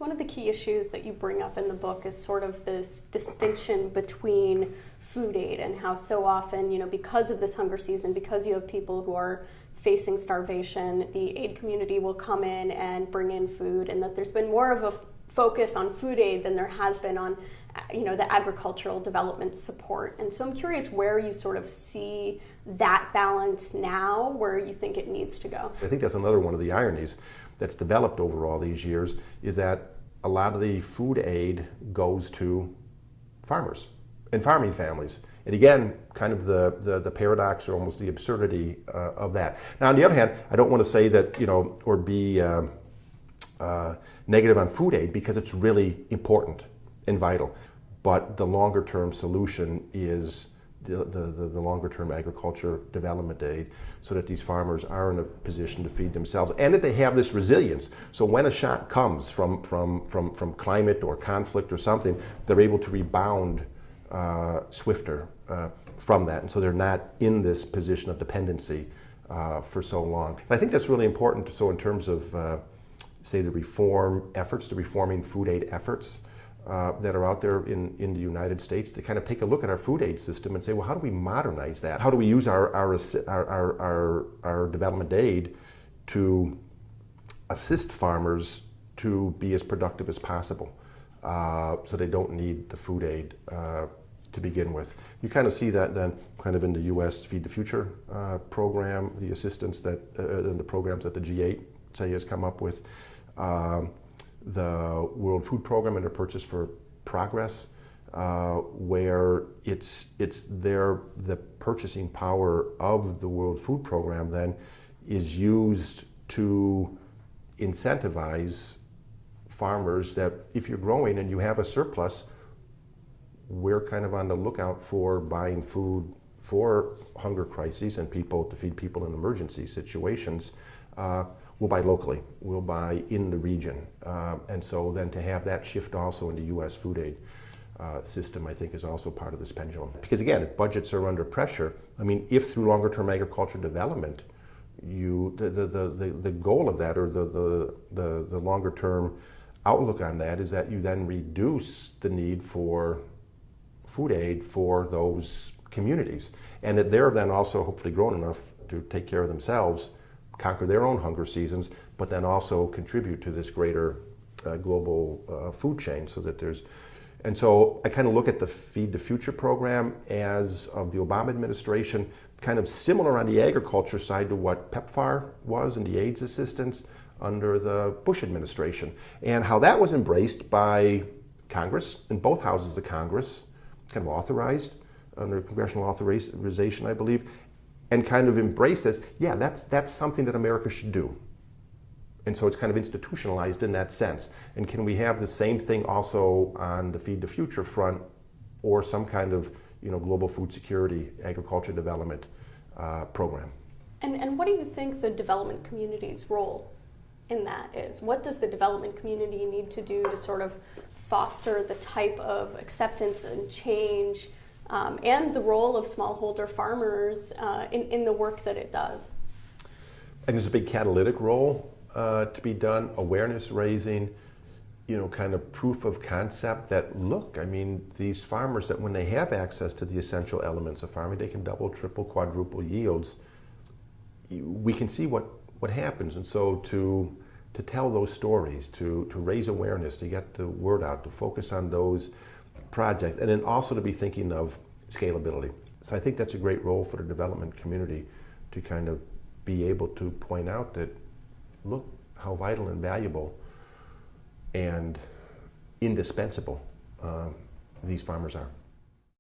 one of the key issues that you bring up in the book is sort of this distinction between food aid and how so often, because of this hunger season, because you have people who are facing starvation, the aid community will come in and bring in food, and that there's been more of a focus on food aid than there has been on the agricultural development support. And so I'm curious where you sort of see that balance now, where you think it needs to go. I think that's another one of the ironies that's developed over all these years, is that a lot of the food aid goes to farmers and farming families. And again, kind of the paradox or almost the absurdity of that. Now, on the other hand, I don't want to say that, or be negative on food aid, because it's really important and vital. But the longer term solution is the longer term agriculture development aid, so that these farmers are in a position to feed themselves and that they have this resilience. So when a shock comes from climate or conflict or something, they're able to rebound swifter from that. And so they're not in this position of dependency for so long. And I think that's really important. So in terms of say the reforming food aid efforts that are out there in the United States, to kind of take a look at our food aid system and say, well, how do we modernize that? How do we use our development aid to assist farmers to be as productive as possible, so they don't need the food aid to begin with? You kind of see that then kind of in the U.S. Feed the Future program, the assistance that and the programs that the G8 say has come up with. The World Food Program and their Purchase for Progress, where it's the purchasing power of the World Food Program then is used to incentivize farmers that if you're growing and you have a surplus, we're kind of on the lookout for buying food for hunger crises and to feed people in emergency situations. We'll buy locally, we'll buy in the region. And so then to have that shift also in the U.S. food aid system, I think, is also part of this pendulum. Because again, if budgets are under pressure, I mean, if through longer term agriculture development, the goal of that, or the longer term outlook on that, is that you then reduce the need for food aid for those communities. And that they're then also hopefully grown enough to take care of themselves, conquer their own hunger seasons, but then also contribute to this greater global food chain. And so I kind of look at the Feed the Future program as of the Obama administration, kind of similar on the agriculture side to what PEPFAR was in the AIDS assistance under the Bush administration, and how that was embraced by Congress, in both houses of Congress, kind of authorized under congressional authorization, I believe, and kind of embraced as, yeah, that's something that America should do. And so it's kind of institutionalized in that sense. And can we have the same thing also on the Feed the Future front, or some kind of global food security, agriculture development program? And what do you think the development community's role in that is? What does the development community need to do to sort of foster the type of acceptance and change, and the role of smallholder farmers in the work that it does? I think there's a big catalytic role to be done, awareness raising, kind of proof of concept that, look, I mean, these farmers, that when they have access to the essential elements of farming, they can double, triple, quadruple yields. We can see what happens. And so to tell those stories, to raise awareness, to get the word out, to focus on those projects, and then also to be thinking of scalability. So I think that's a great role for the development community, to kind of be able to point out that, look how vital and valuable and indispensable these farmers are.